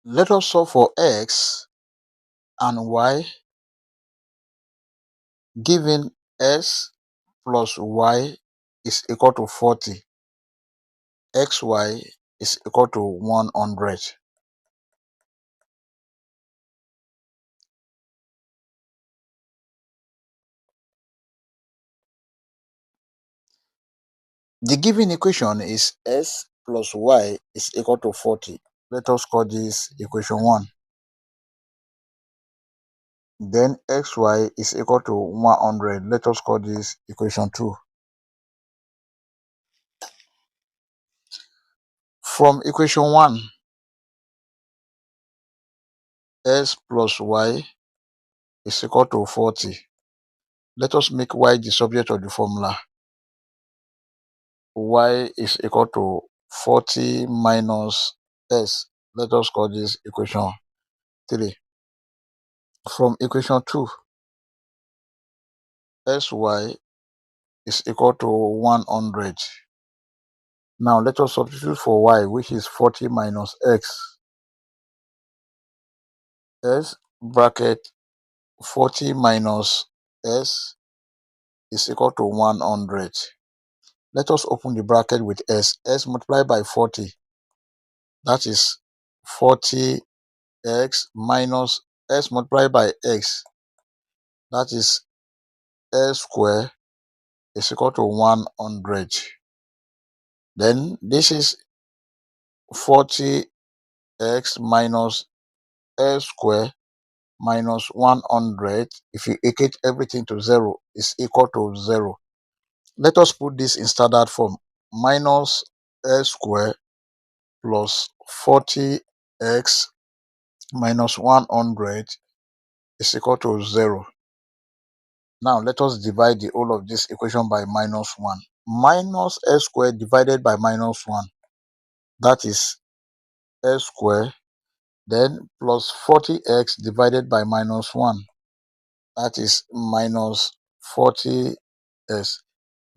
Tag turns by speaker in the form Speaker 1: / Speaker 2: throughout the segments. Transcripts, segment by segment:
Speaker 1: Let us solve for x and y given s plus y is equal to 40. Xy is equal to 100. The given equation is s plus y is equal to 40. Let us call this equation 1. Then xy is equal to 100. Let us call this equation 2. From equation 1, s plus y is equal to 40. Let us make y the subject of the formula. Y is equal to 40 minus s. Let us call this equation 3. From equation 2, sy is equal to 100. Now let us substitute for y, which is 40 minus x. S bracket 40 minus s is equal to 100. Let us open the bracket with s. S multiplied by 40, that is 40x minus s multiplied by x, that is s square, is equal to 100. Then this is 40x minus s square minus 100. If you equate everything to 0, is equal to 0. Let us put this in standard form. Minus s square plus 40x minus 100 is equal to 0. Now let us divide the whole of this equation by minus 1. Minus s square divided by minus 1, that is s square, then plus 40x divided by minus 1, that is minus 40s,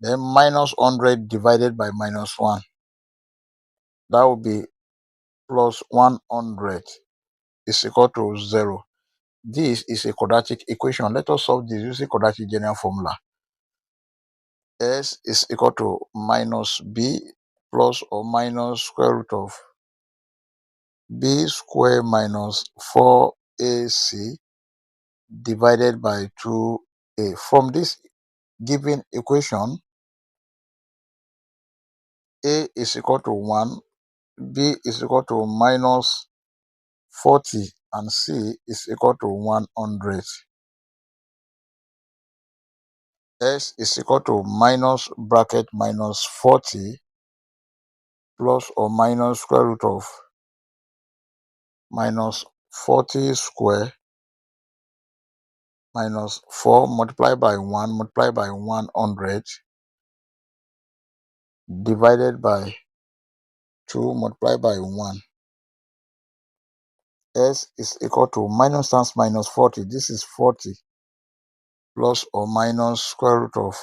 Speaker 1: then minus 100 divided by minus 1, that will be plus 100 is equal to 0. This is a quadratic equation. Let us solve this using quadratic general formula. S is equal to minus b plus or minus square root of b square minus 4ac divided by 2a. From this given equation, a is equal to 1, b is equal to minus 40, and c is equal to 100. S is equal to minus bracket minus 40 plus or minus square root of minus 40 square minus 4 multiplied by 1 multiplied by 100 divided by 2 multiplied by 1. S is equal to minus times minus 40. This is 40 plus or minus square root of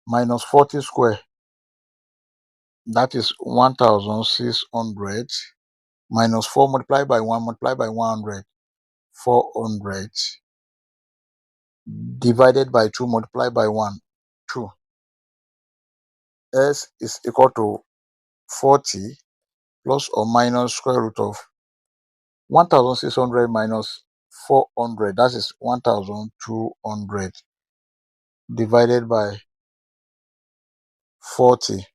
Speaker 1: minus 40 square. That is 1600 minus 4 multiplied by 1 multiplied by 100. 400 divided by 2 multiplied by 1. 2. S is equal to 40 plus or minus square root of 1600 minus 400, that is 1200 divided by 40.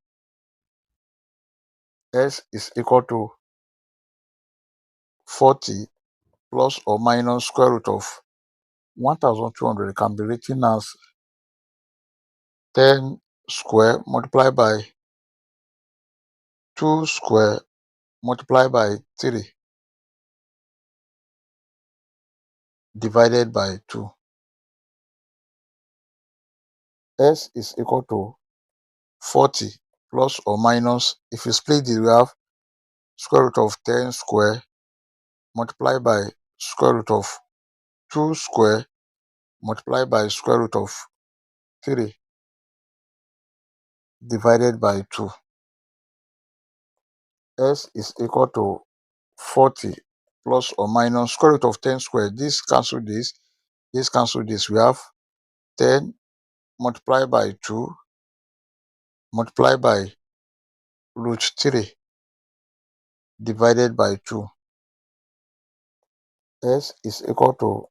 Speaker 1: S is equal to 40 plus or minus square root of 1200 can be written as 10 square multiplied by 2 square multiplied by 3 divided by 2. S is equal to 40 plus or minus, if you split it, we have square root of 10 square multiplied by square root of 2 square multiplied by square root of 3 divided by 2. S is equal to 40 plus or minus square root of 10 squared. This cancel this cancel this. We have 10 multiplied by 2 multiplied by root 3 divided by 2. S is equal to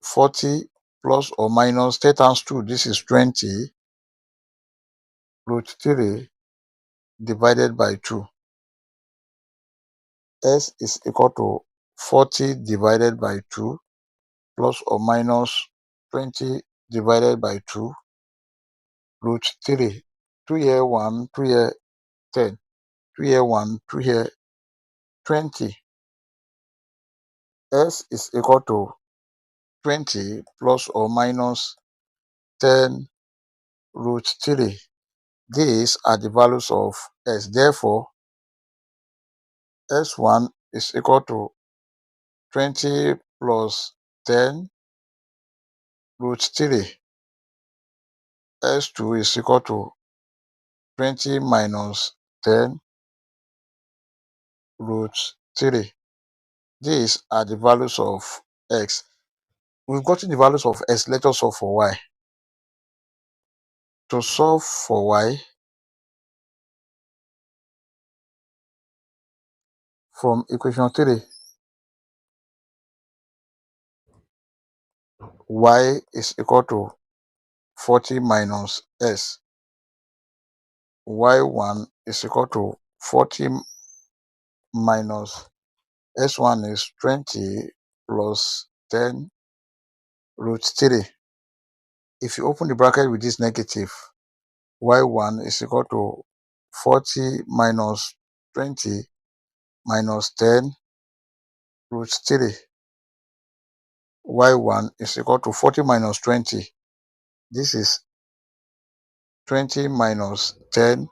Speaker 1: 40 plus or minus 10 times 2. This is 20 root 3 divided by 2. S is equal to 40 divided by 2 plus or minus 20 divided by 2 root 3. 2 here 1, 2 here 10, 2 here 1, 2 here 20. S is equal to 20 plus or minus 10 root 3. These are the values of S. Therefore, S1 is equal to 20 plus 10 root 3. S2 is equal to 20 minus 10 root 3. These are the values of X. We've gotten the values of X. Let us solve for Y. To solve for Y, from equation 3, Y is equal to 40 minus S. Y1 is equal to 40 minus S1 is 20 plus 10 root 3. If you open the bracket with this negative, Y1 is equal to 40 minus 20 minus 10 root 3. Y1 is equal to 40 minus 20. This is 20 minus 10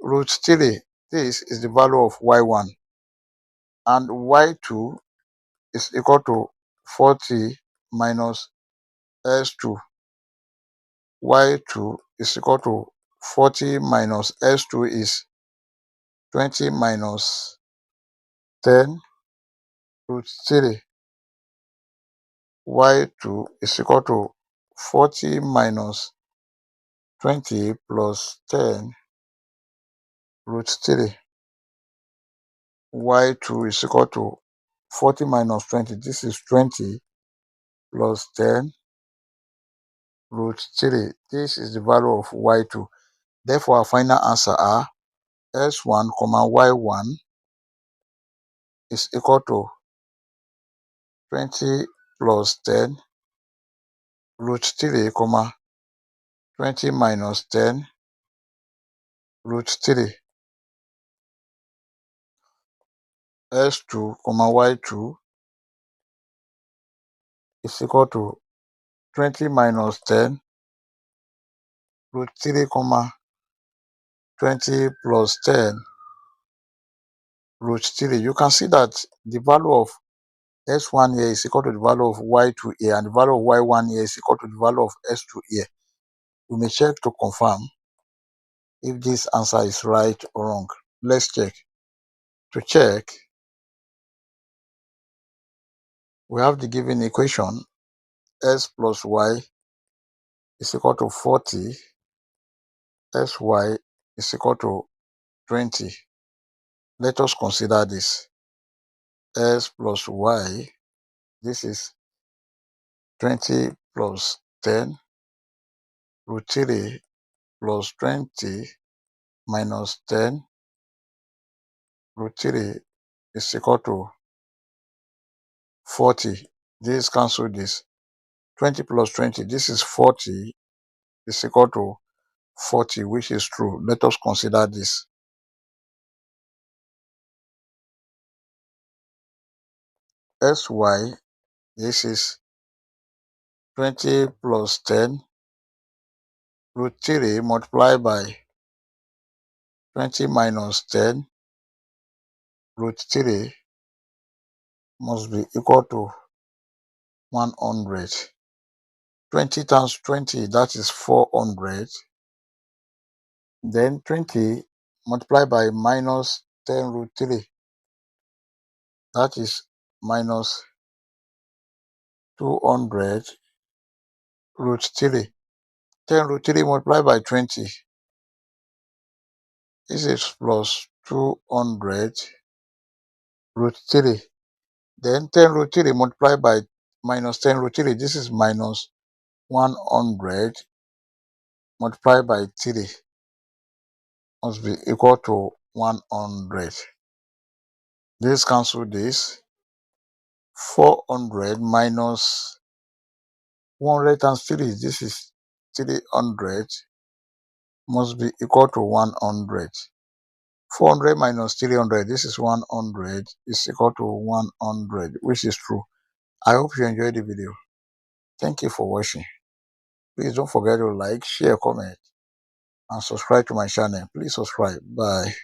Speaker 1: root 3. This is the value of Y1. And Y2 is equal to 40 minus S2. Y2 is equal to 40 minus S2 is 20 minus 10 root 3. Y2 is equal to 40 minus 20 plus 10 root 3. Y2 is equal to 40 minus 20. This is 20 plus 10 root 3. This is the value of Y2. Therefore, our final answer are S1, Y1 is equal to 20 plus 10 root 3, 20 minus 10 root 3. S2, Y2 is equal to 20 minus 10 root 3, 20 plus 10 root 3. You can see that the value of S1 here is equal to the value of Y2 here, and the value of Y1 here is equal to the value of S2 here. We may check to confirm if this answer is right or wrong. Let's check. To check, we have the given equation S plus Y is equal to 40, Sy is equal to 20. Let us consider this. S plus Y, this is 20 plus 10 root 3 plus 20 minus 10 root 3 is equal to 40. This cancel this. 20 plus 20, this is 40, is equal to 40, which is true. Let us consider this. Sy, this is 20 plus 10 root 3 multiplied by 20 minus 10 root 3 must be equal to 100. 20 times 20, that is 400. Then 20 multiplied by minus 10 root 3. That is minus 200 root 3. 10 root 3 multiplied by 20. This is plus 200 root 3. Then 10 root 3 multiplied by minus 10 root 3. This is minus 100 multiplied by 3 must be equal to 100. This cancel this. 400 minus 100 times 3. This is 300 must be equal to 100. 400 minus 300. This is 100 is equal to 100, which is true. I hope you enjoyed the video. Thank you for watching. Please don't forget to like, share, comment, and subscribe to my channel. Please subscribe. Bye.